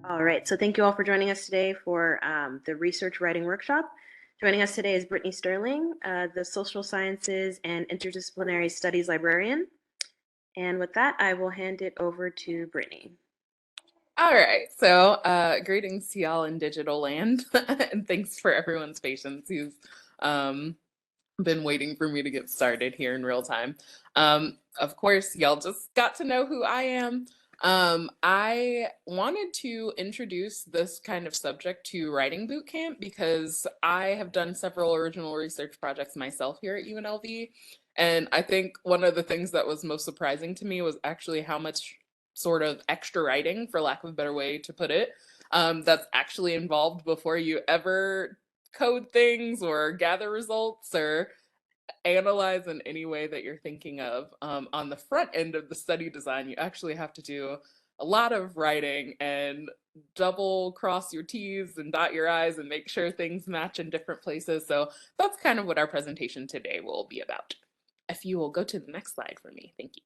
All right, so thank you all for joining us today for the research writing workshop. Joining us today is Brittani Sterling, the Social Sciences and Interdisciplinary Studies Librarian. And with that, I will hand it over to Brittani. All right, so greetings to y'all in digital land, and thanks for everyone's patience who's been waiting for me to get started here in real time. Of course, y'all just got to know who I am. I wanted to introduce this kind of subject to Writing Bootcamp because I have done several original research projects myself here at UNLV. And I think one of the things that was most surprising to me was actually how much sort of extra writing, for lack of a better way to put it, that's actually involved before you ever code things or gather results or analyze in any way that you're thinking of. On the front end of the study design, you actually have to do a lot of writing and double cross your T's and dot your I's and make sure things match in different places. So that's kind of what our presentation today will be about. If you will go to the next slide for me, thank you.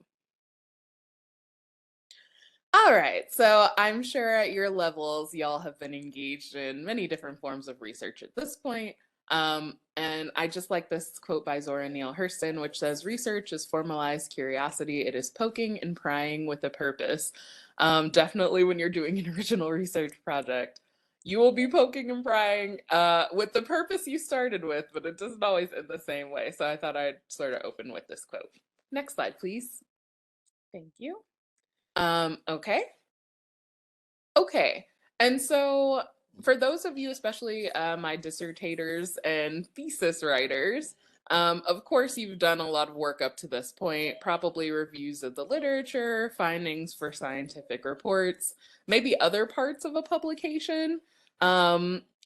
All right, so I'm sure at your levels, y'all have been engaged in many different forms of research at this point. And I just like this quote by Zora Neale Hurston, which says, "Research is formalized curiosity. It is poking and prying with a purpose." Definitely when you're doing an original research project, you will be poking and prying with the purpose you started with, but it doesn't always end the same way. So I thought I'd sort of open with this quote. Next slide, please. Thank you. Okay. Okay. And so for those of you, especially my dissertators and thesis writers, of course, you've done a lot of work up to this point, probably reviews of the literature, findings for scientific reports, maybe other parts of a publication,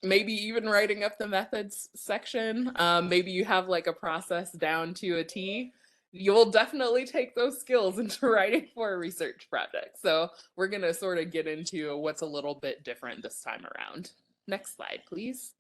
maybe even writing up the methods section. Maybe you have like a process down to a T. You'll definitely take those skills into writing for a research project. So we're going to sort of get into what's a little bit different this time around. Next slide, please.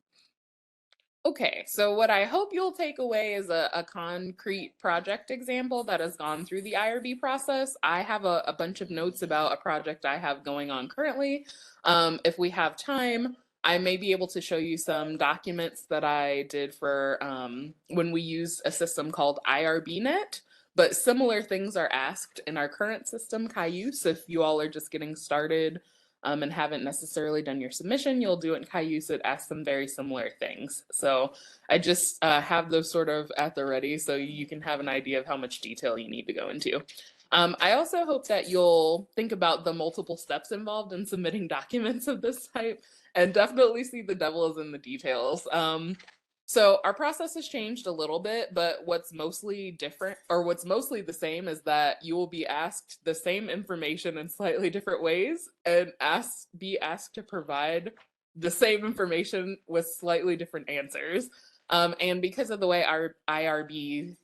Okay, so what I hope you'll take away is a concrete project example that has gone through the IRB process. I have a bunch of notes about a project I have going on currently. If we have time, I may be able to show you some documents that I did for when we use a system called IRBnet, but similar things are asked in our current system, Caillou. So if you all are just getting started and haven't necessarily done your submission, you'll do it in Caillou, so it asks some very similar things. So I just have those sort of at the ready so you can have an idea of how much detail you need to go into. I also hope that you'll think about the multiple steps involved in submitting documents of this type and definitely see the devil is in the details. So our process has changed a little bit, but what's mostly different or what's mostly the same is that you will be asked the same information in slightly different ways and be asked to provide the same information with slightly different answers. And because of the way our IRB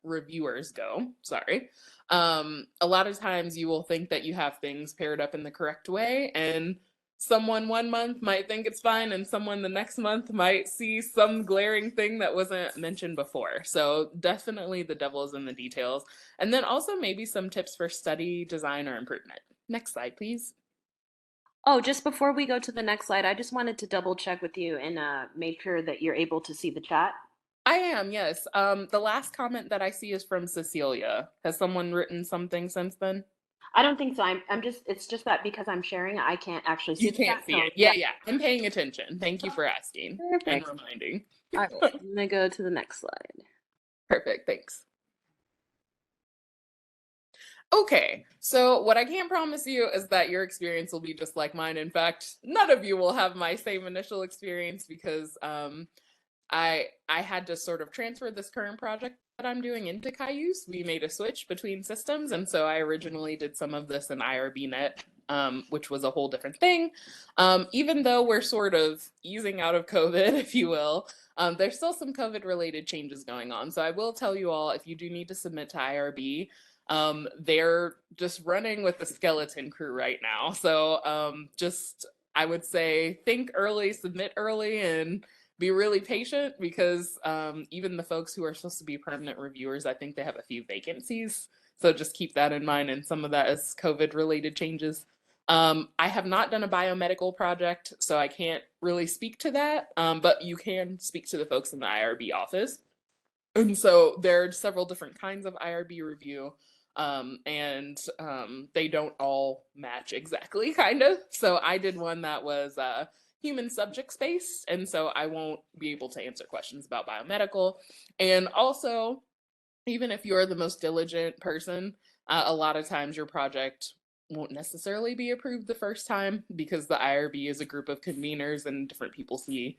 reviewers go, sorry, a lot of times you will think that you have things paired up in the correct way, and someone one month might think it's fine and someone the next month might see some glaring thing that wasn't mentioned before. So definitely the devil is in the details. And then also maybe some tips for study, design, or improvement. Next slide, please. Oh, just before we go to the next slide, I just wanted to double check with you and make sure that you're able to see the chat. I am, yes. The last comment that I see is from Cecilia. Has someone written something since then? I don't think so. I'm just, it's just that because I'm sharing, I can't actually see You the can't chat. see So it. Yeah, yeah. I'm paying attention. Thank you for asking and perfect. reminding. All right, I'm gonna go to the next slide. Perfect, thanks. Okay, so what I can promise you is that your experience will be just like mine. In fact, none of you will have my same initial experience because I had to sort of transfer this current project that I'm doing into Caillou. We made a switch between systems, and so I originally did some of this in IRBnet, which was a whole different thing. Even though we're sort of easing out of COVID, if you will, there's still some COVID-related changes going on. So I will tell you all, if you do need to submit to IRB, they're just running with the skeleton crew right now. So just, I would say, think early, submit early, and be really patient because even the folks who are supposed to be permanent reviewers, I think they have a few vacancies. So just keep that in mind. And some of that is COVID related changes. I have not done a biomedical project, so I can't really speak to that, but you can speak to the folks in the IRB office. And so there are several different kinds of IRB review, and they don't all match exactly, kind of. So I did one that was human subjects based, and so I won't be able to answer questions about biomedical. And also, even if you're the most diligent person, a lot of times your project won't necessarily be approved the first time because the IRB is a group of conveners and different people see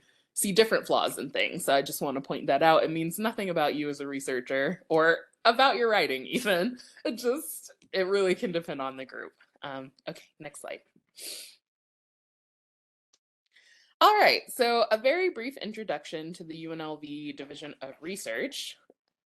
different flaws in things. So I just want to point that out. It means nothing about you as a researcher or about your writing even. It really can depend on the group. Okay, next slide. All right, so a very brief introduction to the UNLV Division of Research.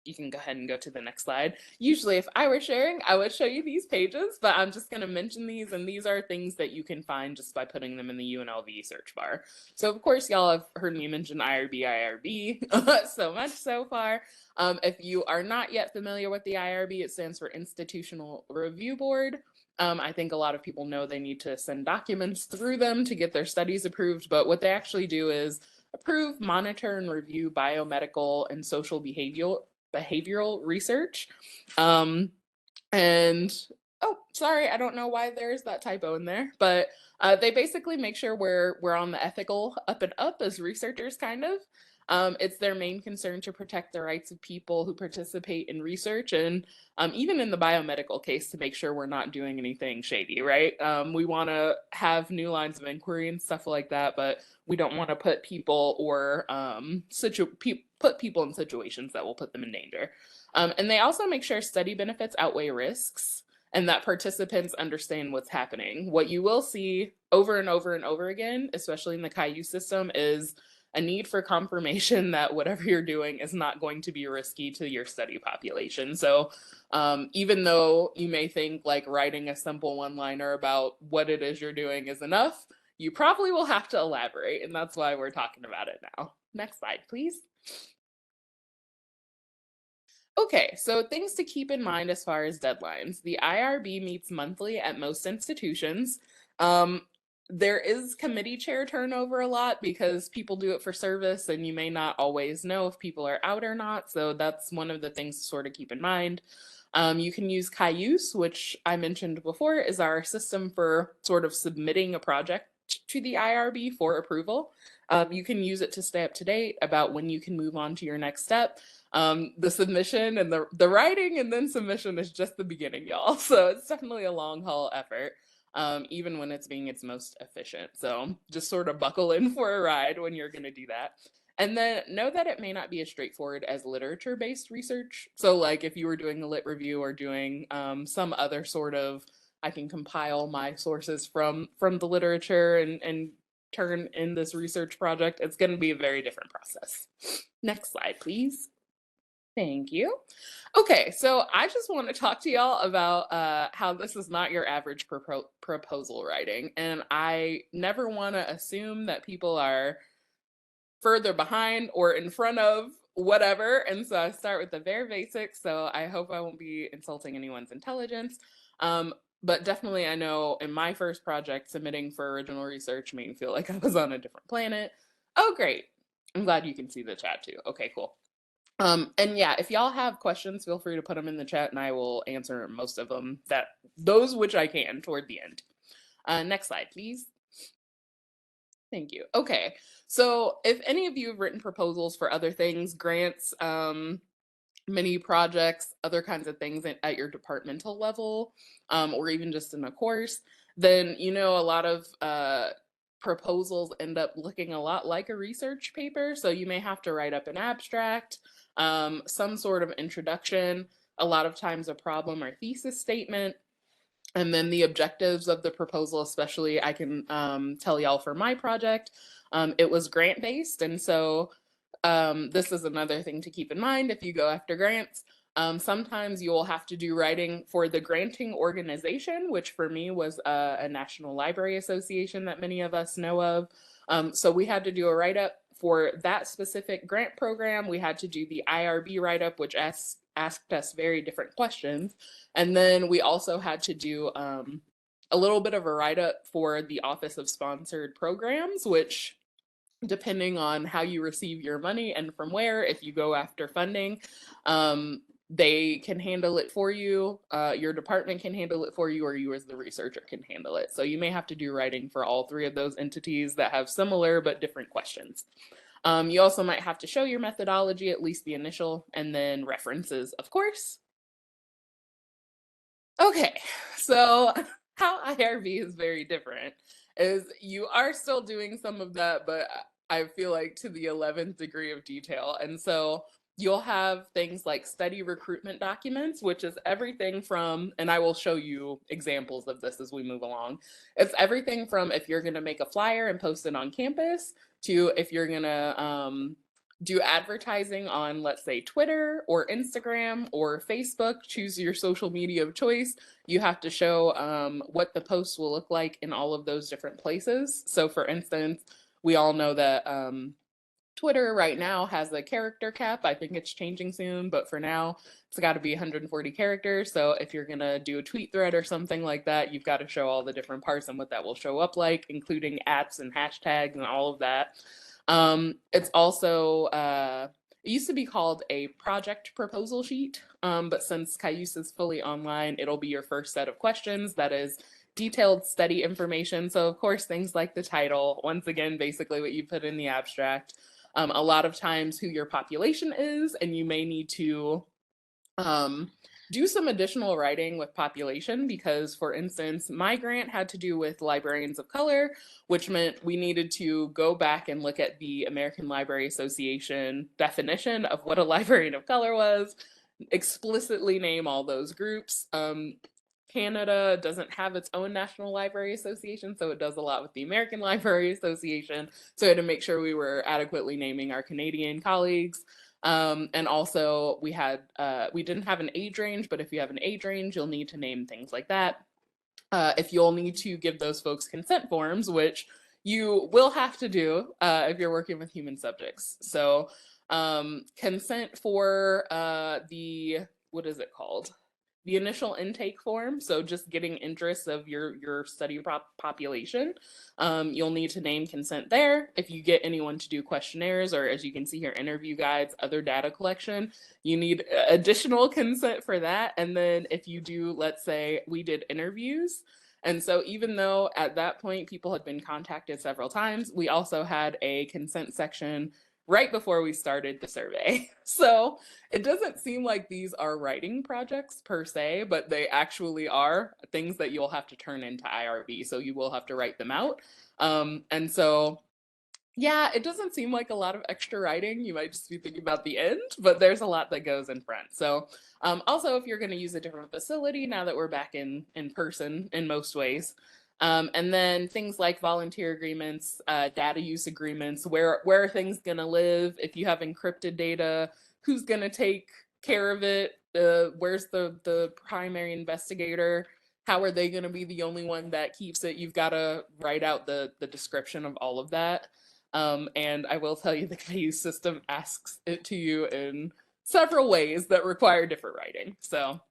You can go ahead and go to the next slide. Usually if I were sharing, I would show you these pages, but I'm just gonna mention these, and these are things that you can find just by putting them in the UNLV search bar. So of course, y'all have heard me mention IRB, so much so far. If you are not yet familiar with the IRB, it stands for Institutional Review Board. I think a lot of people know they need to send documents through them to get their studies approved, but what they actually do is approve, monitor, and review biomedical and social behavioral research. And oh, sorry, I don't know why there's that typo in there, but they basically make sure we're on the ethical up and up as researchers, kind of. It's their main concern to protect the rights of people who participate in research, and even in the biomedical case, to make sure we're not doing anything shady, right? We want to have new lines of inquiry and stuff like that, but we don't want to put people or put people in situations that will put them in danger. And they also make sure study benefits outweigh risks and that participants understand what's happening. What you will see over and over and over again, especially in the Caillou system, is a need for confirmation that whatever you're doing is not going to be risky to your study population. So even though you may think like writing a simple one-liner about what it is you're doing is enough, you probably will have to elaborate, and that's why we're talking about it now. Next slide, please. Okay, so things to keep in mind as far as deadlines. The IRB meets monthly at most institutions. There is committee chair turnover a lot because people do it for service and you may not always know if people are out or not. So that's one of the things to sort of keep in mind. You can use Caillou, which I mentioned before, is our system for sort of submitting a project to the IRB for approval. You can use it to stay up to date about when you can move on to your next step. The submission and the writing and then submission is just the beginning, y'all. So it's definitely a long haul effort, even when it's being its most efficient. So just sort of buckle in for a ride when you're going to do that. And then know that it may not be as straightforward as literature-based research. So like if you were doing a lit review or doing some other sort of, I can compile my sources from the literature and turn in this research project, it's going to be a very different process. Next slide, please. Thank you. Okay, so I just want to talk to y'all about how this is not your average proposal writing. And I never want to assume that people are further behind or in front of whatever. And so I start with the very basics. So I hope I won't be insulting anyone's intelligence. But definitely I know in my first project, submitting for original research made me feel like I was on a different planet. Oh, great. I'm glad you can see the chat too. Okay, cool. And yeah, if y'all have questions, feel free to put them in the chat and I will answer most of them, those which I can toward the end. Next slide, please. Thank you. Okay, so if any of you have written proposals for other things, grants, mini projects, other kinds of things at your departmental level, or even just in a course, then you know a lot of proposals end up looking a lot like a research paper. So you may have to write up an abstract, some sort of introduction, a lot of times a problem or thesis statement, and then the objectives of the proposal, especially I can tell y'all for my project, it was grant-based. And so this is another thing to keep in mind if you go after grants. Sometimes you will have to do writing for the granting organization, which for me was a National Library Association that many of us know of. So we had to do a write-up for that specific grant program. We had to do the IRB write-up, which asked us very different questions. And then we also had to do a little bit of a write-up for the Office of Sponsored Programs, which, depending on how you receive your money and from where, if you go after funding, they can handle it for you. Your department can handle it for you, or you as the researcher can handle it. So you may have to do writing for all three of those entities that have similar but different questions. You also might have to show your methodology, at least the initial, and then references, of course. Okay, so how IRB is very different is you are still doing some of that, but I feel like to the 11th degree of detail. And so you'll have things like study recruitment documents, which is everything from, and I will show you examples of this as we move along. It's everything from if you're going to make a flyer and post it on campus to if you're going to do advertising on, let's say, Twitter or Instagram or Facebook, choose your social media of choice. You have to show what the post will look like in all of those different places. So for instance, we all know that Twitter right now has a character cap. I think it's changing soon, but for now, it's got to be 140 characters. So if you're going to do a tweet thread or something like that, you've got to show all the different parts and what that will show up like, including @ and hashtags and all of that. It's also, it used to be called a project proposal sheet, but since Caillou is fully online, it'll be your first set of questions. That is detailed study information. So of course, things like the title, once again, basically what you put in the abstract, a lot of times who your population is, and you may need to do some additional writing with population because, for instance, my grant had to do with librarians of color, which meant we needed to go back and look at the American Library Association definition of what a librarian of color was, explicitly name all those groups. Canada doesn't have its own National Library Association, so it does a lot with the American Library Association. So we had to make sure we were adequately naming our Canadian colleagues. And also we didn't have an age range, but if you have an age range, you'll need to name things like that. If you'll need to give those folks consent forms, which you will have to do if you're working with human subjects. So consent for what is it called? The initial intake form, so just getting interest of your study population. You'll need to name consent there. If you get anyone to do questionnaires, or as you can see here, interview guides, other data collection, you need additional consent for that. And then if you do, let's say we did interviews, and so even though at that point people had been contacted several times, we also had a consent section right before we started the survey. So it doesn't seem like these are writing projects per se, but they actually are things that you'll have to turn into IRB. So you will have to write them out. And so, yeah, it doesn't seem like a lot of extra writing. You might just be thinking about the end, but there's a lot that goes in front. So also, if you're going to use a different facility, now that we're back in person in most ways, and then things like volunteer agreements, data use agreements, where are things going to live? If you have encrypted data, who's going to take care of it? Where's the primary investigator? How are they going to be the only one that keeps it? You've got to write out the description of all of that. And I will tell you, the Caillou system asks it to you in several ways that require different writing. So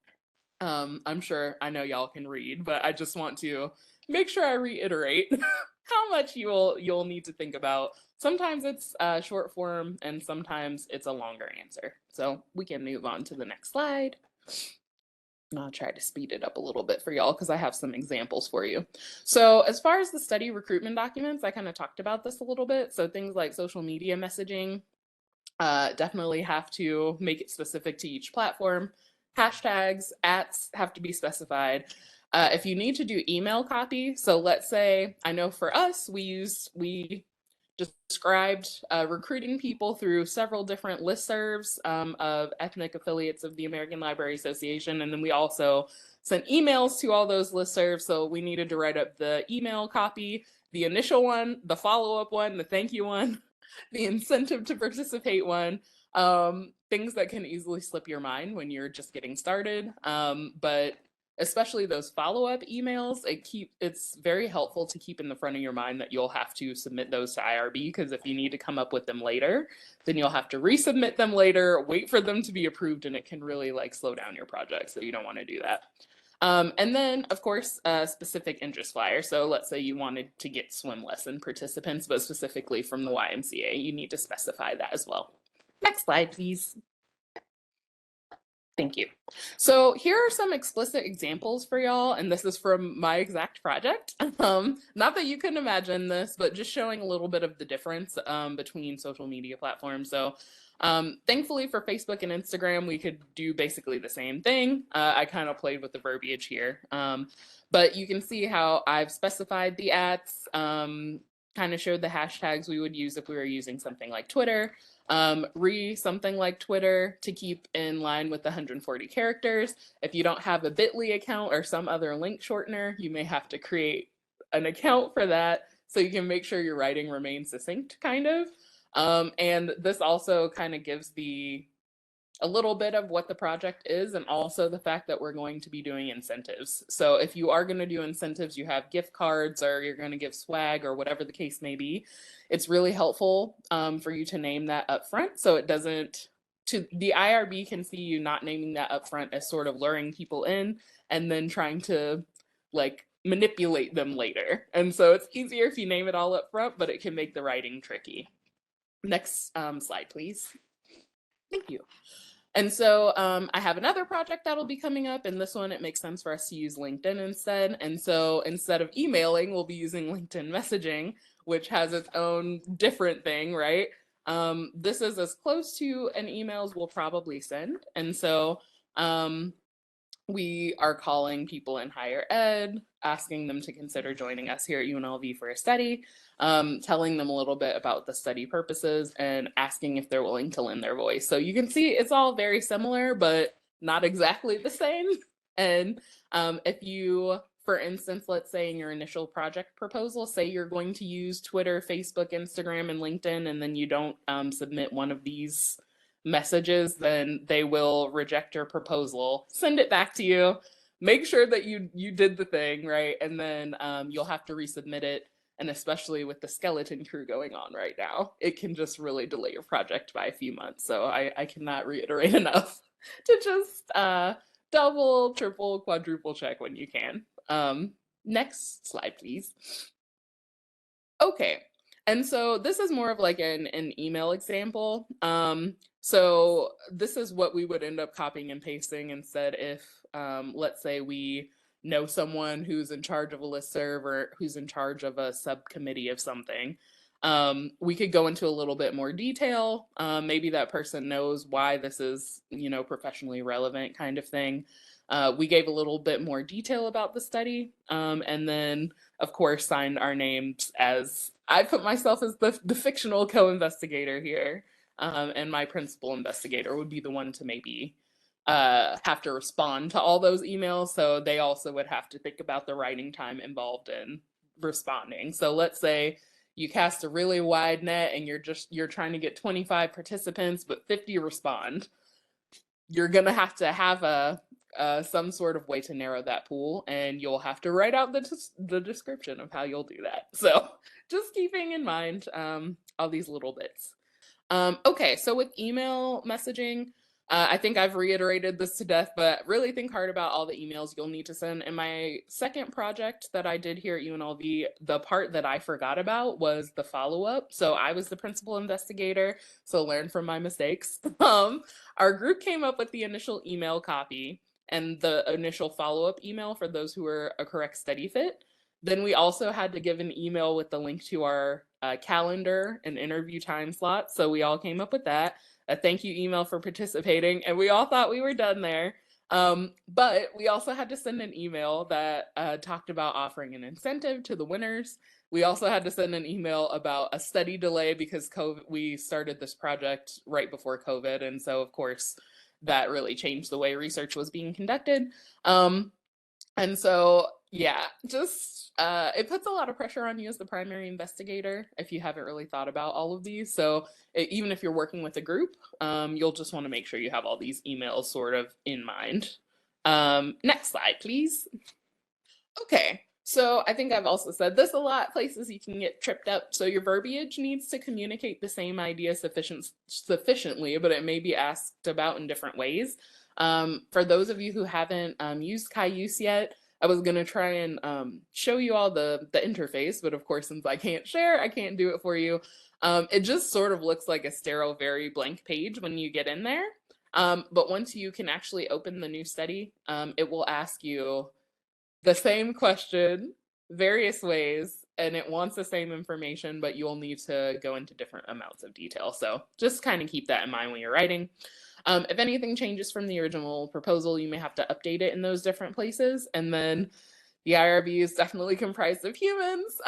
I'm sure I know y'all can read, but I just want to make sure I reiterate how much you'll need to think about. Sometimes it's short form and sometimes it's a longer answer. So we can move on to the next slide. I'll try to speed it up a little bit for y'all because I have some examples for you. So as far as the study recruitment documents, I kind of talked about this a little bit. So things like social media messaging, definitely have to make it specific to each platform. Hashtags, @ have to be specified. If you need to do email copy, so let's say, I know for us, we described recruiting people through several different listservs of ethnic affiliates of the American Library Association, and then we also sent emails to all those listservs, so we needed to write up the email copy, the initial one, the follow-up one, the thank you one, the incentive to participate one, things that can easily slip your mind when you're just getting started, but especially those follow-up emails, it's very helpful to keep in the front of your mind that you'll have to submit those to IRB, because if you need to come up with them later, then you'll have to resubmit them later, wait for them to be approved, and it can really slow down your project, so you don't want to do that. And then, of course, a specific interest flyer. So let's say you wanted to get swim lesson participants, but specifically from the YMCA, you need to specify that as well. Next slide, please. Thank you. So here are some explicit examples for y'all, and this is from my exact project. Not that you can imagine this, but just showing a little bit of the difference between social media platforms. So thankfully for Facebook and Instagram, we could do basically the same thing. I kind of played with the verbiage here, but you can see how I've specified the ats, kind of showed the hashtags we would use if we were using something like Twitter. Something like Twitter to keep in line with the 140 characters. If you don't have a bit.ly account or some other link shortener, you may have to create an account for that so you can make sure your writing remains succinct, kind of. And this also kind of gives a little bit of what the project is, and also the fact that we're going to be doing incentives. So if you are going to do incentives, you have gift cards or you're going to give swag or whatever the case may be, it's really helpful for you to name that up front, so it doesn't, the IRB can see you not naming that up front as sort of luring people in and then trying to like manipulate them later. And so it's easier if you name it all up front, but it can make the writing tricky. Next slide, please. Thank you. And so I have another project that'll be coming up, and this one, it makes sense for us to use LinkedIn instead. And so instead of emailing, we'll be using LinkedIn messaging, which has its own different thing, right? This is as close to an email as we'll probably send. And so we are calling people in higher ed, asking them to consider joining us here at UNLV for a study, telling them a little bit about the study purposes, and asking if they're willing to lend their voice. So you can see it's all very similar, but not exactly the same. And if you, for instance, let's say in your initial project proposal, say you're going to use Twitter, Facebook, Instagram, and LinkedIn, and then you don't submit one of these messages, then they will reject your proposal, send it back to you, make sure that you did the thing, right? And then you'll have to resubmit it. And especially with the skeleton crew going on right now, it can just really delay your project by a few months. So I cannot reiterate enough to just double, triple, quadruple check when you can. Next slide, please. Okay. And so this is more of like an email example. So this is what we would end up copying and pasting instead if, let's say we know someone who's in charge of a listserv or who's in charge of a subcommittee of something. We could go into a little bit more detail. Maybe that person knows why this is, professionally relevant kind of thing. We gave a little bit more detail about the study, and then, of course, signed our names as, I put myself as the fictional co-investigator here, and my principal investigator would be the one to maybe have to respond to all those emails, so they also would have to think about the writing time involved in responding. So let's say you cast a really wide net and you're trying to get 25 participants, but 50 respond. You're gonna have to have some sort of way to narrow that pool, and you'll have to write out the description of how you'll do that. So just keeping in mind all these little bits. Okay, so with email messaging, I think I've reiterated this to death, but really think hard about all the emails you'll need to send. In my second project that I did here at UNLV, the part that I forgot about was the follow-up. So I was the principal investigator, so learn from my mistakes. Our group came up with the initial email copy and the initial follow-up email for those who were a correct study fit. Then we also had to give an email with the link to our calendar and interview time slot. So we all came up with that. A thank you email for participating, and we all thought we were done there. But we also had to send an email that talked about offering an incentive to the winners. We also had to send an email about a study delay because we started this project right before COVID. And so, of course, that really changed the way research was being conducted. And so, yeah, just it puts a lot of pressure on you as the primary investigator if you haven't really thought about all of these. So even if you're working with a group, you'll just want to make sure you have all these emails sort of in mind. Next slide, please. Okay, so I think I've also said this a lot, places you can get tripped up. So your verbiage needs to communicate the same idea sufficiently, but it may be asked about in different ways. For those of you who haven't used Caillou yet, I was going to try and show you all the interface, but of course, since I can't share, I can't do it for you. It just sort of looks like a sterile, very blank page when you get in there. But once you can actually open the new study, it will ask you the same question, various ways, and it wants the same information, but you'll need to go into different amounts of detail. So just kind of keep that in mind when you're writing. If anything changes from the original proposal, you may have to update it in those different places. And then the IRB is definitely comprised of humans.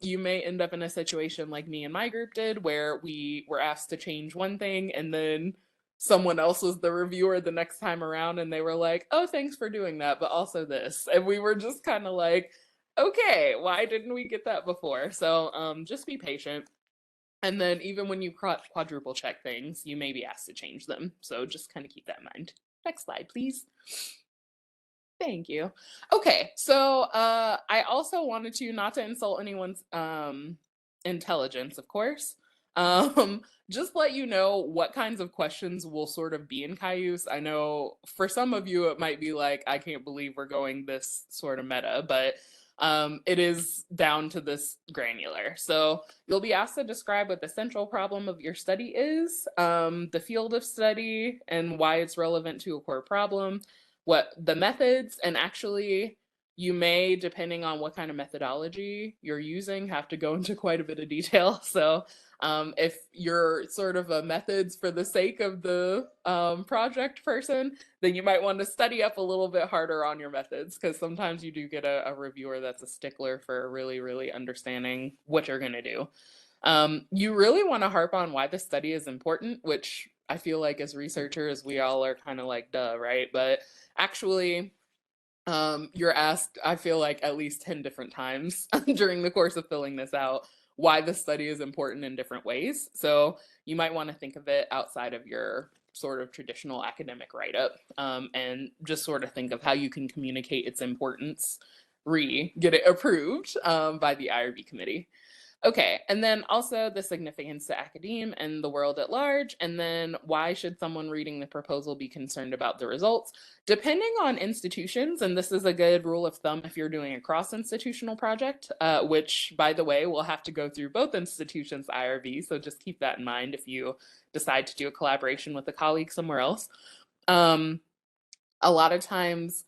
You may end up in a situation like me and my group did, where we were asked to change one thing and then someone else was the reviewer the next time around and they were like, oh, thanks for doing that, but also this. And we were just kind of like, okay, why didn't we get that before? So just be patient. And then even when you quadruple check things, you may be asked to change them. So just kind of keep that in mind. Next slide, please. Thank you. Okay, so I also wanted to, not to insult anyone's intelligence, of course, just let you know what kinds of questions will sort of be in Caillou's. I know for some of you, it might be like, I can't believe we're going this sort of meta, but it is down to this granular. So you'll be asked to describe what the central problem of your study is, the field of study, and why it's relevant to a core problem, what the methods, and actually you may, depending on what kind of methodology you're using, have to go into quite a bit of detail. So if you're sort of a methods for the sake of the project person, then you might want to study up a little bit harder on your methods, because sometimes you do get a reviewer that's a stickler for really, really understanding what you're going to do. You really want to harp on why the study is important, which I feel like as researchers, we all are kind of like, duh, right? But actually, you're asked, I feel like at least 10 different times during the course of filling this out, why the study is important in different ways. So you might want to think of it outside of your sort of traditional academic write-up, and just sort of think of how you can communicate its importance, get it approved by the IRB committee. Okay, and then also the significance to academe and the world at large, and then why should someone reading the proposal be concerned about the results? Depending on institutions, and this is a good rule of thumb if you're doing a cross-institutional project, which, by the way, will have to go through both institutions' IRB, so just keep that in mind if you decide to do a collaboration with a colleague somewhere else. A lot of times,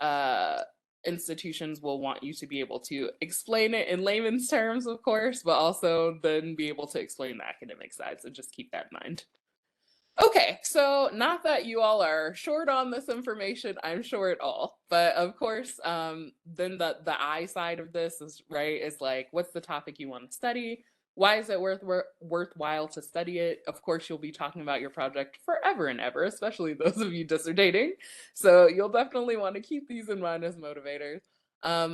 institutions will want you to be able to explain it in layman's terms, of course, but also then be able to explain the academic side. So just keep that in mind. Okay, so not that you all are short on this information, I'm sure at all, but of course, then the I side of this is right, is like, what's the topic you want to study? Why is it worthwhile to study it? Of course, you'll be talking about your project forever and ever, especially those of you dissertating. So you'll definitely want to keep these in mind as motivators.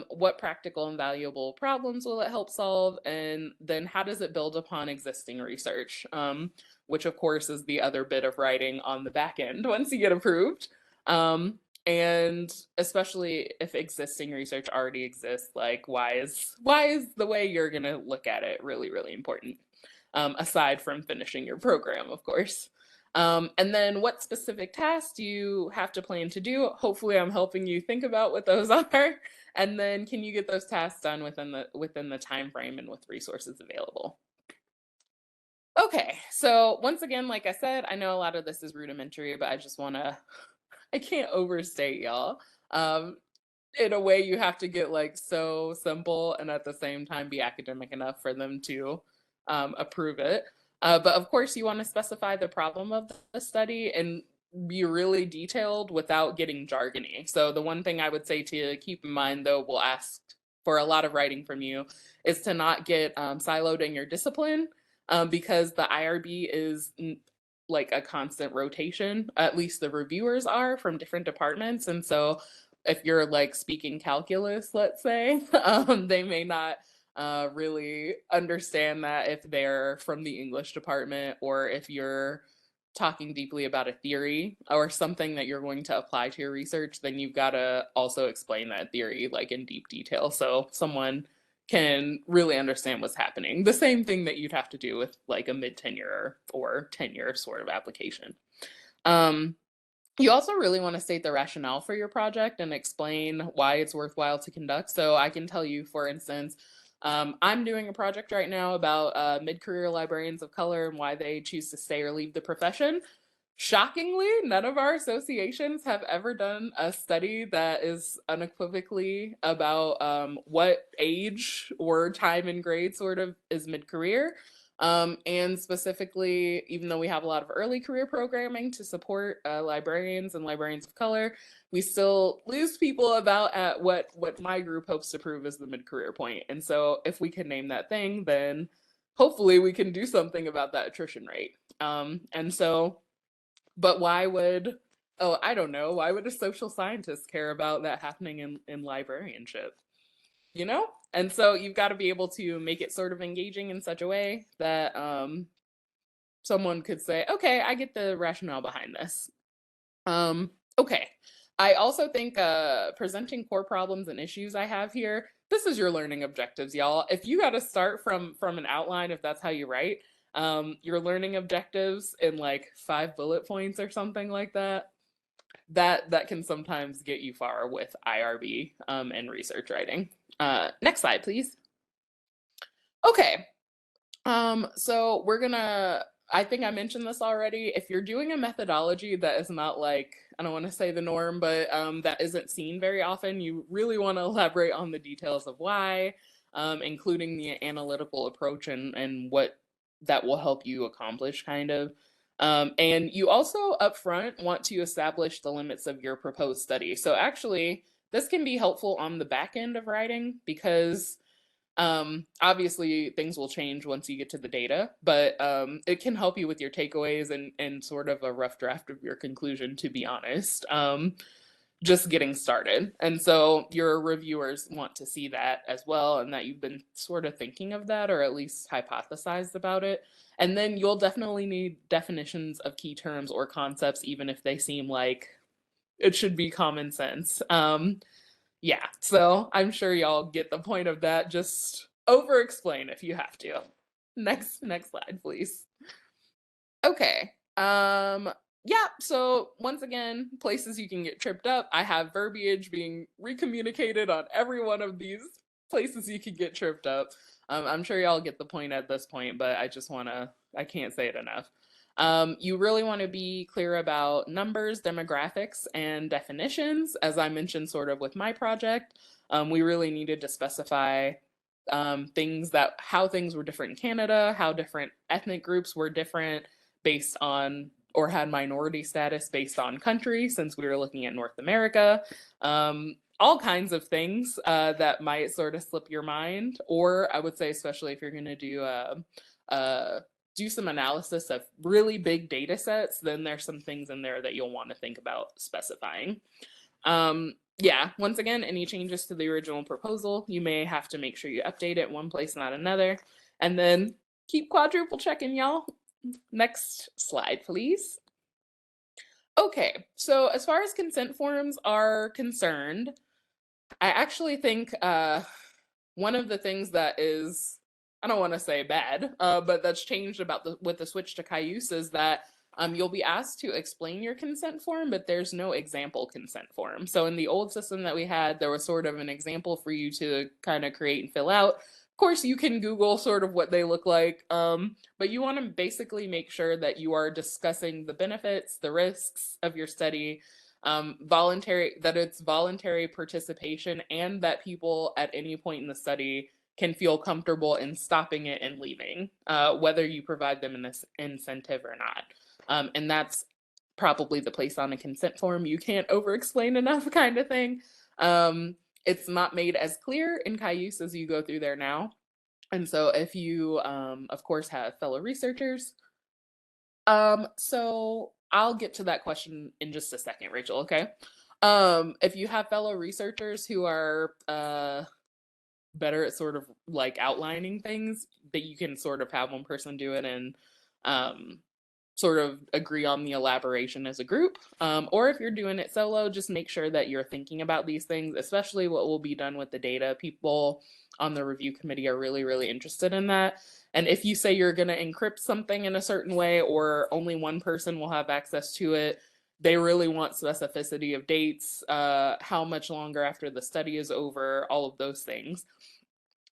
What practical and valuable problems will it help solve? And then how does it build upon existing research? Which of course is the other bit of writing on the back end once you get approved. And especially if existing research already exists, like why is the way you're gonna look at it really, really important, aside from finishing your program, of course. And then what specific tasks do you have to plan to do? Hopefully I'm helping you think about what those are. And then can you get those tasks done within the time frame and with resources available? Okay, so once again, like I said, I know a lot of this is rudimentary, but I can't overstate y'all. In a way, you have to get like so simple and at the same time be academic enough for them to approve it. But of course, you want to specify the problem of the study and be really detailed without getting jargony. So the one thing I would say to keep in mind, though, we'll ask for a lot of writing from you, is to not get siloed in your discipline, because the IRB is like a constant rotation, at least the reviewers are, from different departments. And so if you're like speaking calculus, let's say, they may not really understand that if they're from the English department, or if you're talking deeply about a theory or something that you're going to apply to your research, then you've got to also explain that theory like in deep detail so someone can really understand what's happening. The same thing that you'd have to do with like a mid-tenure or tenure sort of application. You also really want to state the rationale for your project and explain why it's worthwhile to conduct. So I can tell you, for instance, I'm doing a project right now about mid-career librarians of color and why they choose to stay or leave the profession. Shockingly, none of our associations have ever done a study that is unequivocally about what age or time and grade sort of is mid-career. And specifically, even though we have a lot of early career programming to support librarians and librarians of color, we still lose people about at what my group hopes to prove is the mid-career point. And so if we can name that thing, then hopefully we can do something about that attrition rate. And so, but why would, oh, I don't know, why would a social scientist care about that happening in librarianship? You know? And so you've got to be able to make it sort of engaging in such a way that someone could say, okay, I get the rationale behind this. Okay. I also think presenting core problems and issues I have here, this is your learning objectives, y'all. If you got to start from an outline, if that's how you write, your learning objectives in like 5 bullet points or something like that, that can sometimes get you far with IRB and research writing. Next slide, please. Okay. So we're gonna, I think I mentioned this already. If you're doing a methodology that is not like, I don't want to say the norm, but that isn't seen very often, you really want to elaborate on the details of why, including the analytical approach and what that will help you accomplish, kind of. And you also upfront want to establish the limits of your proposed study. So actually, this can be helpful on the back end of writing because obviously things will change once you get to the data, but it can help you with your takeaways and sort of a rough draft of your conclusion, to be honest, just getting started. And so your reviewers want to see that as well, and that you've been sort of thinking of that, or at least hypothesized about it. And then you'll definitely need definitions of key terms or concepts, even if they seem like it should be common sense. Yeah, so I'm sure y'all get the point of that. Just over explain if you have to. Next slide, please. Okay. Yeah, so once again, places you can get tripped up. I have verbiage being recommunicated on every one of these places you can get tripped up. I'm sure y'all get the point at this point, but I can't say it enough. You really want to be clear about numbers, demographics, and definitions. As I mentioned sort of with my project, we really needed to specify how things were different in Canada, how different ethnic groups were different based on or had minority status based on country, since we were looking at North America. All kinds of things that might sort of slip your mind, or I would say, especially if you're going to do some analysis of really big data sets, then there's some things in there that you'll want to think about specifying. Yeah, once again, any changes to the original proposal, you may have to make sure you update it one place, not another. And then keep quadruple checking, y'all. Next slide, please. Okay, so as far as consent forms are concerned, I actually think one of the things that is, I don't want to say bad, but that's changed with the switch to Cayuse is that you'll be asked to explain your consent form, but there's no example consent form. So in the old system that we had, there was sort of an example for you to kind of create and fill out. Of course, you can Google sort of what they look like, but you want to basically make sure that you are discussing the benefits, the risks of your study, that it's voluntary participation, and that people at any point in the study can feel comfortable in stopping it and leaving, whether you provide them an incentive or not. And that's probably the place on a consent form you can't over-explain enough, kind of thing. It's not made as clear in Cayuse as you go through there now. And so if you, of course, have fellow researchers, so I'll get to that question in just a second, Rachel, okay? If you have fellow researchers who are better at sort of like outlining things, that you can sort of have one person do it and sort of agree on the elaboration as a group. Or if you're doing it solo, just make sure that you're thinking about these things, especially what will be done with the data. People on the review committee are really, really interested in that. And if you say you're going to encrypt something in a certain way, or only one person will have access to it, they really want specificity of dates, how much longer after the study is over, all of those things.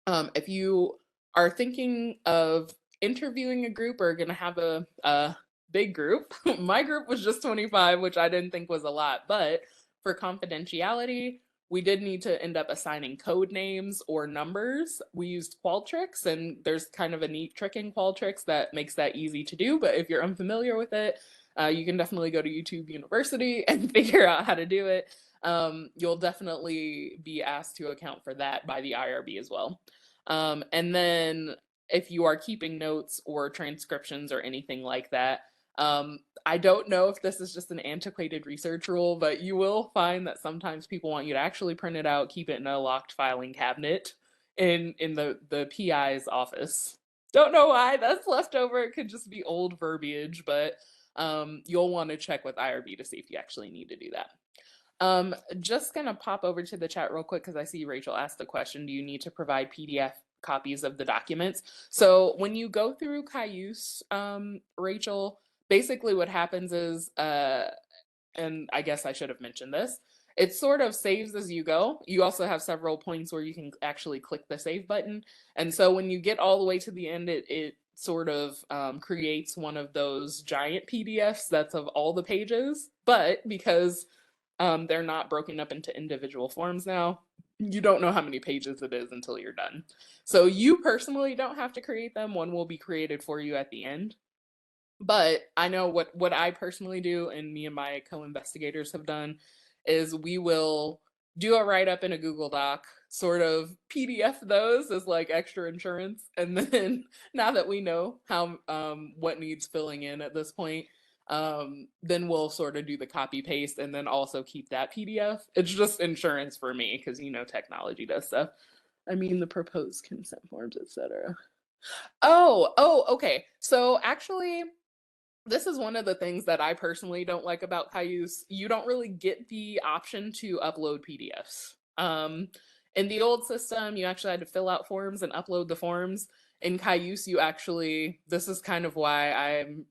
If you are thinking of interviewing a group or going to have a big group, my group was just 25, which I didn't think was a lot, but for confidentiality, we did need to end up assigning code names or numbers. We used Qualtrics, and there's kind of a neat trick in Qualtrics that makes that easy to do, but if you're unfamiliar with it, you can definitely go to YouTube University and figure out how to do it. You'll definitely be asked to account for that by the IRB as well. And then if you are keeping notes or transcriptions or anything like that, I don't know if this is just an antiquated research rule, but you will find that sometimes people want you to actually print it out, keep it in a locked filing cabinet in the PI's office. Don't know why that's left over. It could just be old verbiage, but you'll want to check with IRB to see if you actually need to do that. Just gonna pop over to the chat real quick because I see Rachel asked the question, do you need to provide PDF copies of the documents? So when you go through Caillou's, Rachel, basically what happens is, and I guess I should have mentioned this, it sort of saves as you go. You also have several points where you can actually click the save button. And so when you get all the way to the end, it sort of creates one of those giant PDFs that's of all the pages. But because they're not broken up into individual forms now, you don't know how many pages it is until you're done. So you personally don't have to create them. One will be created for you at the end. But I know what I personally do, and me and my co-investigators have done, is we will do a write-up in a Google Doc, sort of PDF those as like extra insurance, and then now that we know how what needs filling in at this point, then we'll sort of do the copy paste and then also keep that PDF. It's just insurance for me because technology does stuff. I mean the proposed consent forms, etc. Oh, okay. So actually, this is one of the things that I personally don't like about Caillou. You don't really get the option to upload PDFs. In the old system, you actually had to fill out forms and upload the forms. In Caillou, this is kind of why I'm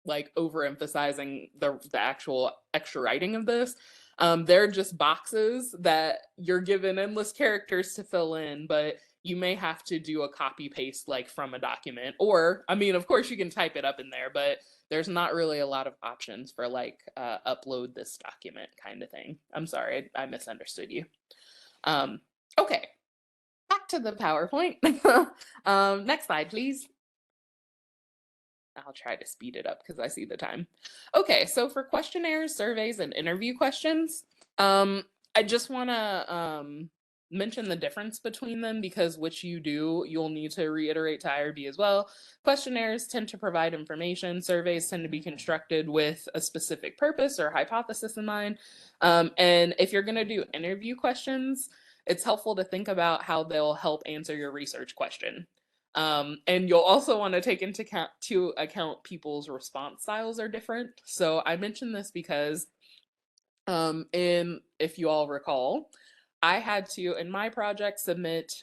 like overemphasizing the actual extra writing of this. They're just boxes that you're given endless characters to fill in, but you may have to do a copy paste like from a document, or I mean, of course you can type it up in there, but there's not really a lot of options for like upload this document kind of thing. I'm sorry, I misunderstood you. Okay, back to the PowerPoint. Next slide, please. I'll try to speed it up because I see the time. Okay, so for questionnaires, surveys, and interview questions, I just want to mention the difference between them because which you do, you'll need to reiterate to IRB as well. Questionnaires tend to provide information. Surveys tend to be constructed with a specific purpose or hypothesis in mind. And if you're going to do interview questions, it's helpful to think about how they'll help answer your research question. And you'll also want to take into account people's response styles are different. So I mentioned this because if you all recall, I had to, in my project, submit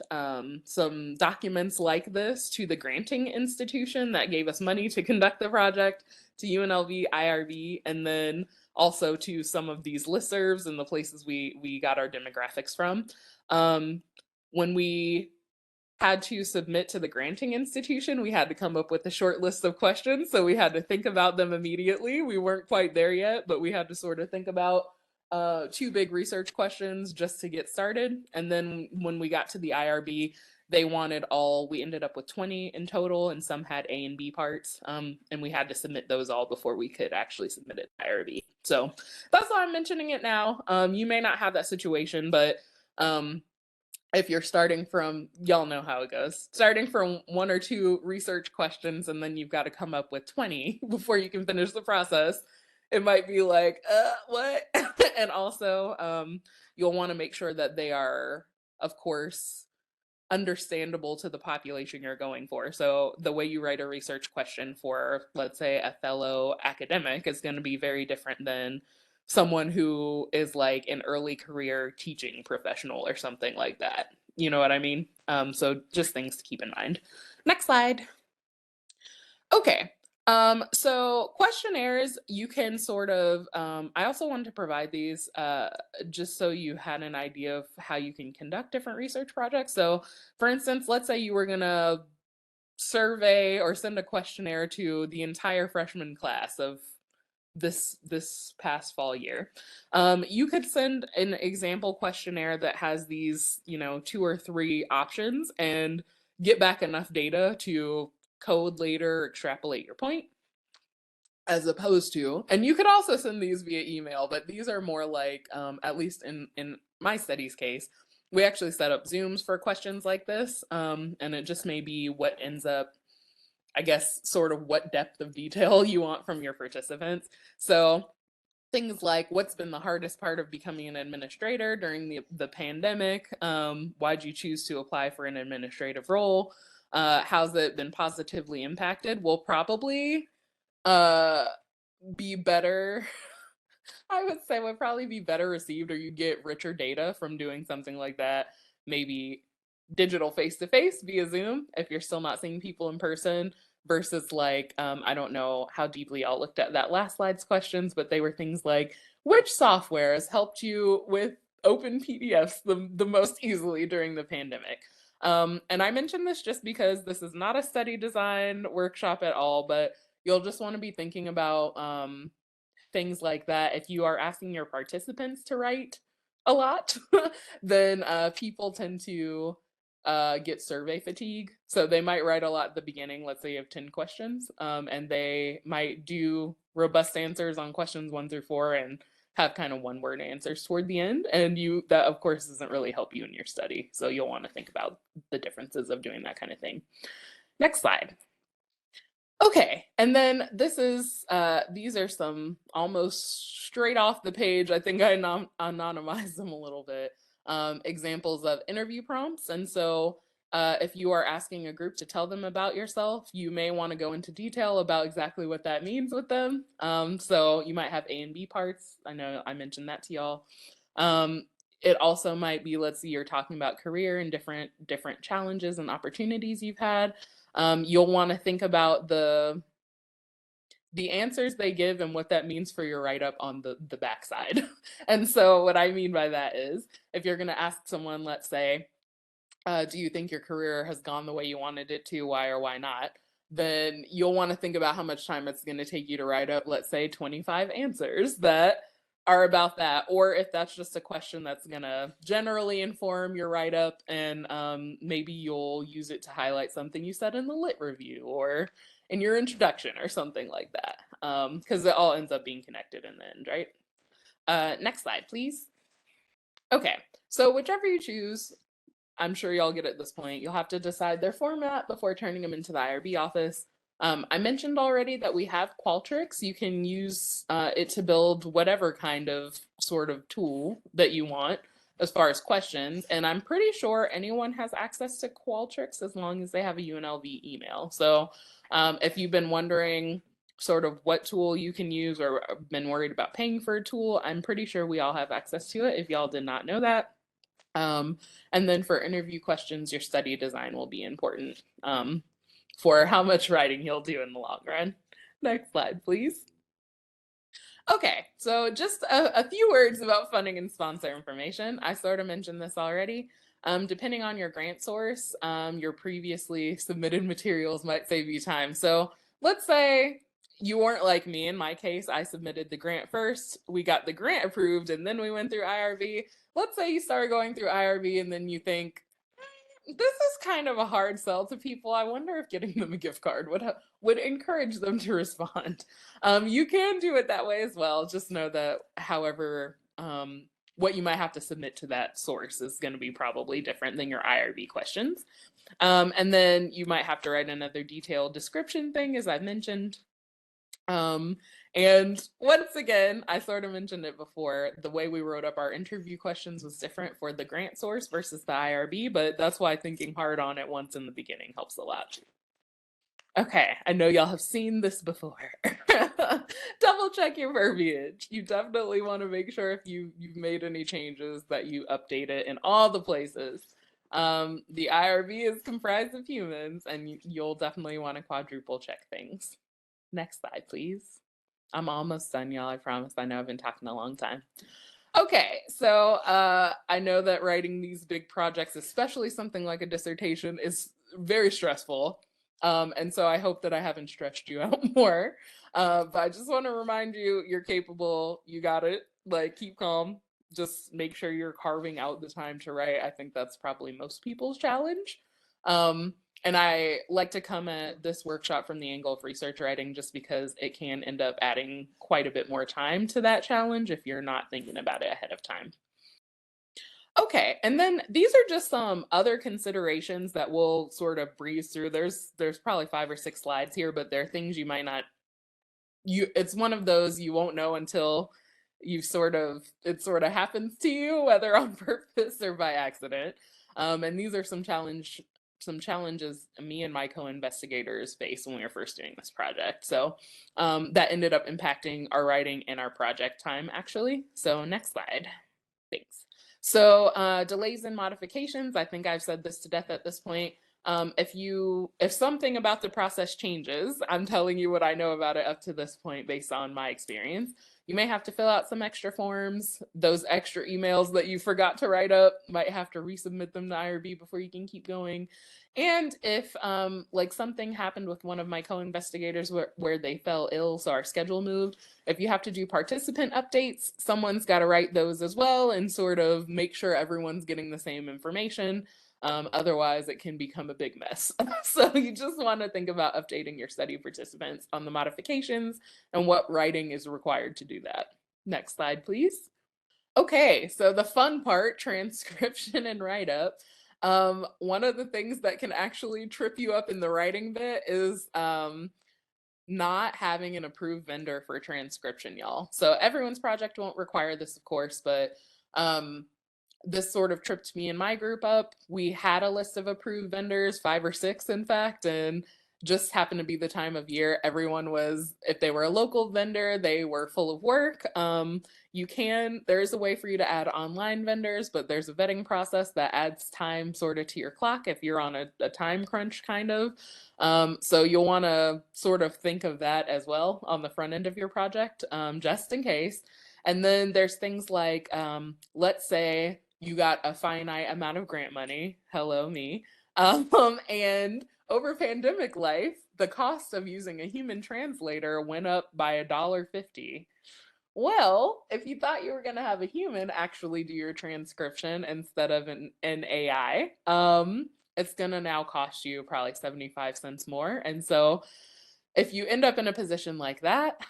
some documents like this to the granting institution that gave us money to conduct the project, to UNLV, IRB, and then also to some of these listservs and the places we got our demographics from. When we had to submit to the granting institution, we had to come up with a short list of questions, so we had to think about them immediately. We weren't quite there yet, but we had to sort of think about 2 big research questions just to get started. And then when we got to the IRB, they wanted we ended up with 20 in total, and some had A and B parts, and we had to submit those all before we could actually submit it to IRB. So that's why I'm mentioning it now. You may not have that situation, but if you're starting from, y'all know how it goes, starting from 1 or 2 research questions, and then you've got to come up with 20 before you can finish the process, it might be like, what? And also, you'll want to make sure that they are, of course, understandable to the population you're going for. So the way you write a research question for, let's say, a fellow academic is going to be very different than someone who is like an early career teaching professional or something like that. You know what I mean? So just things to keep in mind. Next slide. Okay, So questionnaires, you can sort of, I also wanted to provide these just so you had an idea of how you can conduct different research projects. So for instance, let's say you were gonna survey or send a questionnaire to the entire freshman class of this past fall year. You could send an example questionnaire that has these, 2 or 3 options and get back enough data to code later, extrapolate your point, as opposed to, and you could also send these via email, but these are more like, at least in my studies case, we actually set up Zooms for questions like this, and it just may be what ends up, I guess, sort of what depth of detail you want from your participants. So things like, what's been the hardest part of becoming an administrator during the pandemic? Why'd you choose to apply for an administrative role? How's it been positively impacted? Will probably uh, be better. I would say would probably be better received, or you get richer data from doing something like that. Maybe digital face to face via Zoom if you're still not seeing people in person, versus like, I don't know how deeply y'all looked at that last slide's questions, but they were things like, which software has helped you with open PDFs the most easily during the pandemic? And I mention this just because this is not a study design workshop at all, but you'll just want to be thinking about things like that. If you are asking your participants to write a lot, then people tend to get survey fatigue. So they might write a lot at the beginning. Let's say you have 10 questions, and they might do robust answers on questions 1 through 4 and have kind of 1-word answers toward the end. And that, of course, doesn't really help you in your study. So you'll want to think about the differences of doing that kind of thing. Next slide. Okay, and then these are some almost straight off the page. I think I anonymized them a little bit. Examples of interview prompts. And so if you are asking a group to tell them about yourself, you may want to go into detail about exactly what that means with them. So you might have A and B parts. I know I mentioned that to y'all. It also might be, let's say you're talking about career and different challenges and opportunities you've had. You'll want to think about the answers they give and what that means for your write-up on the backside. And so what I mean by that is, if you're going to ask someone, let's say, do you think your career has gone the way you wanted it to? Why or why not? Then you'll want to think about how much time it's going to take you to write up, let's say, 25 answers that are about that. Or if that's just a question that's going to generally inform your write up, and maybe you'll use it to highlight something you said in the lit review or in your introduction or something like that. Because it all ends up being connected in the end, right? Next slide, please. Okay, so whichever you choose, I'm sure y'all get at this point, you'll have to decide their format before turning them into the IRB office. I mentioned already that we have Qualtrics. You can use it to build whatever kind of sort of tool that you want as far as questions. And I'm pretty sure anyone has access to Qualtrics as long as they have a UNLV email. So if you've been wondering sort of what tool you can use or been worried about paying for a tool, I'm pretty sure we all have access to it if y'all did not know that. And then for interview questions, your study design will be important for how much writing you'll do in the long run. Next slide, please. Okay, so just a few words about funding and sponsor information. I sort of mentioned this already. Depending on your grant source, your previously submitted materials might save you time. So let's say you weren't like me. In my case, I submitted the grant first. We got the grant approved, and then we went through IRB. Let's say you started going through IRB, and then you think, this is kind of a hard sell to people. I wonder if getting them a gift card would encourage them to respond. You can do it that way as well. Just know that, however, what you might have to submit to that source is going to be probably different than your IRB questions. And then you might have to write another detailed description thing, as I mentioned. And once again, I sort of mentioned it before, the way we wrote up our interview questions was different for the grant source versus the IRB, but that's why thinking hard on it once in the beginning helps a lot. Okay, I know y'all have seen this before. Double check your verbiage. You definitely want to make sure if you've made any changes that you update it in all the places. The IRB is comprised of humans, and you'll definitely want to quadruple check things. Next slide, please. I'm almost done, y'all. I promise. I know I've been talking a long time. Okay, so I know that writing these big projects, especially something like a dissertation, is very stressful. And so I hope that I haven't stressed you out more. But I just want to remind you, you're capable. You got it. Like, keep calm. Just make sure you're carving out the time to write. I think that's probably most people's challenge. And I like to come at this workshop from the angle of research writing just because it can end up adding quite a bit more time to that challenge if you're not thinking about it ahead of time. Okay, and then these are just some other considerations that we'll sort of breeze through. There's probably 5 or 6 slides here, but there are things you might not, it's one of those you won't know until it sort of happens to you, whether on purpose or by accident. And these are some challenges me and my co-investigators faced when we were first doing this project. So that ended up impacting our writing and our project time, actually. So next slide. Thanks. So delays and modifications, I think I've said this to death at this point. If something about the process changes, I'm telling you what I know about it up to this point based on my experience. You may have to fill out some extra forms. Those extra emails that you forgot to write up, might have to resubmit them to IRB before you can keep going. And if like something happened with one of my co-investigators where they fell ill, so our schedule moved, if you have to do participant updates, someone's got to write those as well and sort of make sure everyone's getting the same information. Otherwise, it can become a big mess. So you just want to think about updating your study participants on the modifications and what writing is required to do that. Next slide, please. Okay, so the fun part, transcription and write-up. One of the things that can actually trip you up in the writing bit is not having an approved vendor for transcription, y'all. So everyone's project won't require this, of course, but this sort of tripped me and my group up. We had a list of approved vendors, 5 or 6 in fact, and just happened to be the time of year everyone was, if they were a local vendor, they were full of work. There is a way for you to add online vendors, but there's a vetting process that adds time sort of to your clock if you're on a time crunch kind of. So you'll want to sort of think of that as well on the front end of your project, just in case. And then there's things like, let's say you got a finite amount of grant money, hello me, and over pandemic life, the cost of using a human translator went up by $1.50. Well, if you thought you were going to have a human actually do your transcription instead of an AI, it's going to now cost you probably 75 cents more. And so if you end up in a position like that,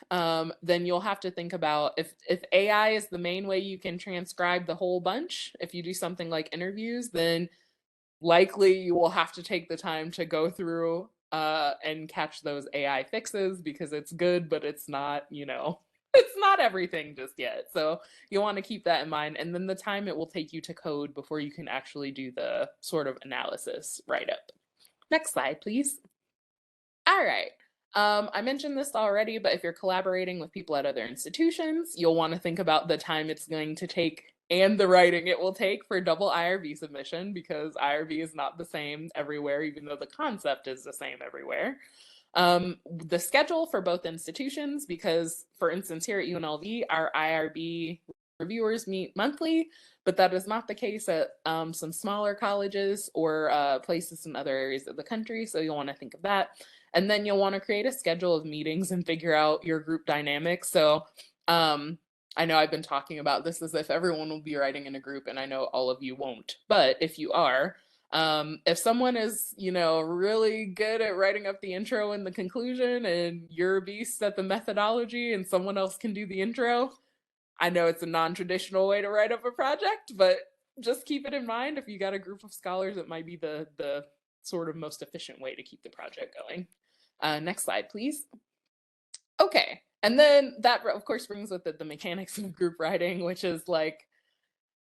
then you'll have to think about if AI is the main way you can transcribe the whole bunch, if you do something like interviews, then likely you will have to take the time to go through and catch those AI fixes because it's good, but it's not, it's not everything just yet. So you'll want to keep that in mind. And then the time it will take you to code before you can actually do the sort of analysis write-up. Next slide, please. All right. I mentioned this already, but if you're collaborating with people at other institutions, you'll want to think about the time it's going to take and the writing it will take for double IRB submission, because IRB is not the same everywhere, even though the concept is the same everywhere. The schedule for both institutions, because for instance, here at UNLV, our IRB reviewers meet monthly, but that is not the case at some smaller colleges or places in other areas of the country. So you'll want to think of that. And then you'll want to create a schedule of meetings and figure out your group dynamics. So I know I've been talking about this as if everyone will be writing in a group, and I know all of you won't. But if you are, if someone is, really good at writing up the intro and the conclusion, and you're a beast at the methodology and someone else can do the intro, I know it's a non-traditional way to write up a project, but just keep it in mind. If you got a group of scholars, it might be the sort of most efficient way to keep the project going. Next slide, please. Okay, and then that of course brings with it the mechanics of group writing, which is like,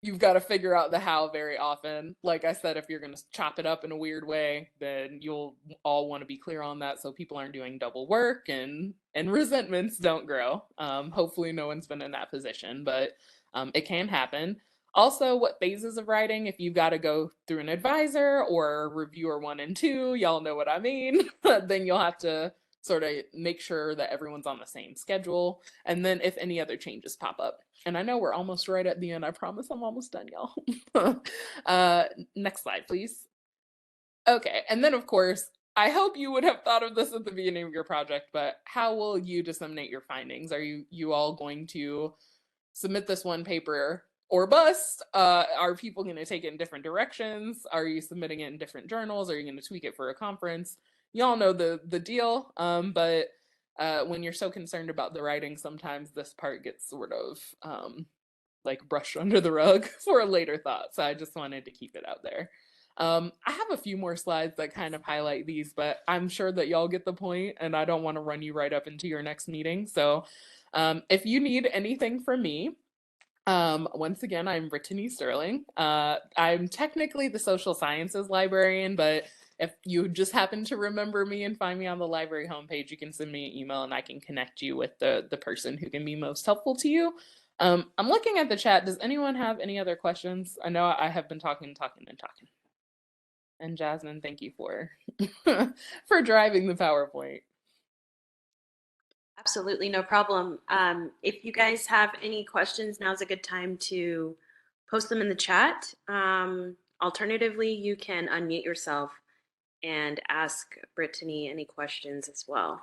you've got to figure out the how very often. Like I said, if you're going to chop it up in a weird way, then you'll all want to be clear on that so people aren't doing double work and resentments don't grow. Hopefully no one's been in that position, but it can happen. Also, what phases of writing, if you've got to go through an advisor or reviewer 1 and 2, y'all know what I mean, then you'll have to sort of make sure that everyone's on the same schedule, and then if any other changes pop up. And I know we're almost right at the end. I promise I'm almost done, y'all. Next slide, please. Okay, and then of course, I hope you would have thought of this at the beginning of your project, but how will you disseminate your findings? Are you all going to submit this one paper or bust? Are people going to take it in different directions? Are you submitting it in different journals? Are you going to tweak it for a conference? Y'all know the deal, but when you're so concerned about the writing, sometimes this part gets sort of like brushed under the rug for a later thought. So I just wanted to keep it out there. I have a few more slides that kind of highlight these, but I'm sure that y'all get the point, and I don't want to run you right up into your next meeting. So if you need anything from me, once again, I'm Brittani Sterling. I'm technically the social sciences librarian, but if you just happen to remember me and find me on the library homepage, you can send me an email and I can connect you with the person who can be most helpful to you. I'm looking at the chat. Does anyone have any other questions? I know I have been talking. And Jasmine, thank you for for driving the PowerPoint. Absolutely, no problem. If you guys have any questions, now's a good time to post them in the chat. Alternatively, you can unmute yourself and ask Brittani any questions as well. All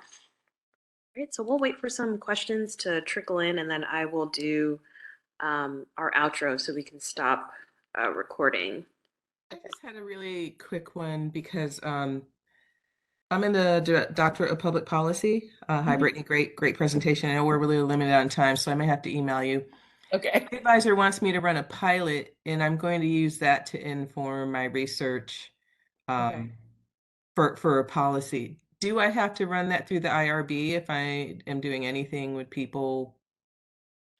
right, so we'll wait for some questions to trickle in, and then I will do our outro so we can stop recording. I just had a really quick one because I'm in the Doctorate of Public Policy. Hi, Brittani, great presentation. I know we're really limited on time, so I may have to email you. Okay. My advisor wants me to run a pilot, and I'm going to use that to inform my research for a policy. Do I have to run that through the IRB if I am doing anything with people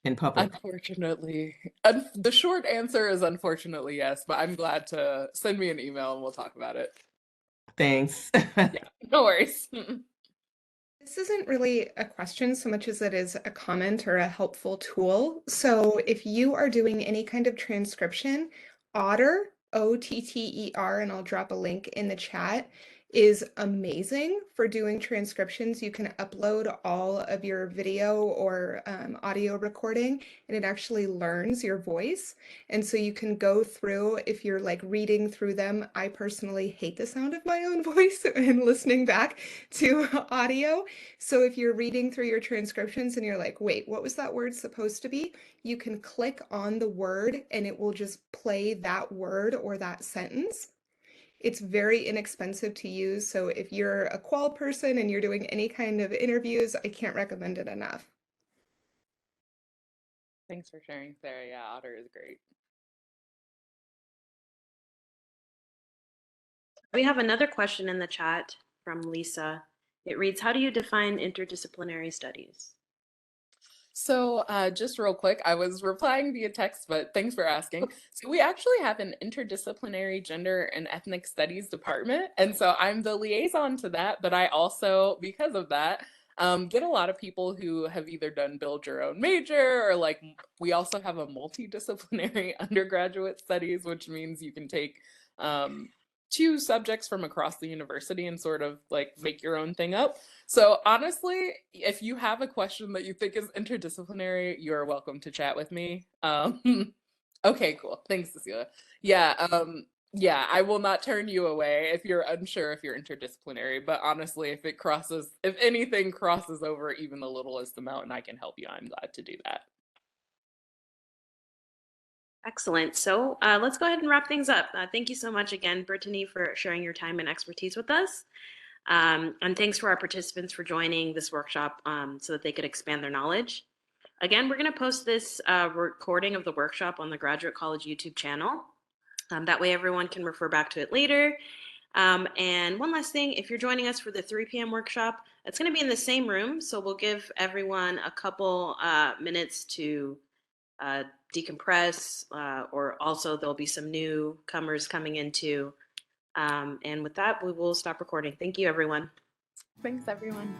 in public? Unfortunately, the short answer is unfortunately yes, but I'm glad to send me an email and we'll talk about it. Thanks. Yeah, no worries. This isn't really a question so much as it is a comment or a helpful tool. So if you are doing any kind of transcription, Otter, OTTER, and I'll drop a link in the chat, is amazing for doing transcriptions. You can upload all of your video or audio recording, and it actually learns your voice. And so you can go through, if you're like reading through them. I personally hate the sound of my own voice and listening back to audio. So if you're reading through your transcriptions and you're like, wait, what was that word supposed to be? You can click on the word and it will just play that word or that sentence. It's very inexpensive to use. So if you're a qual person and you're doing any kind of interviews, I can't recommend it enough. Thanks for sharing, Sarah. Yeah, Otter is great. We have another question in the chat from Lisa. It reads, how do you define interdisciplinary studies? So just real quick, I was replying via text, but thanks for asking. So we actually have an interdisciplinary gender and ethnic studies department. And so I'm the liaison to that, but I also, because of that, get a lot of people who have either done build your own major or like we also have a multidisciplinary undergraduate studies, which means you can take two subjects from across the university and sort of like make your own thing up. So honestly, if you have a question that you think is interdisciplinary, you're welcome to chat with me. Okay, cool. Thanks, Cecilia. Yeah, yeah, I will not turn you away if you're unsure if you're interdisciplinary, but honestly, if anything crosses over even the littlest amount and I can help you, I'm glad to do that. Excellent. So let's go ahead and wrap things up. Thank you so much again, Brittani, for sharing your time and expertise with us. And thanks for our participants for joining this workshop so that they could expand their knowledge. Again, we're going to post this recording of the workshop on the Graduate College YouTube channel. That way everyone can refer back to it later. And one last thing, if you're joining us for the 3 p.m. workshop, it's going to be in the same room. So we'll give everyone a couple minutes to decompress, or also there'll be some newcomers coming in too. And with that, we will stop recording. Thank you, everyone. Thanks, everyone.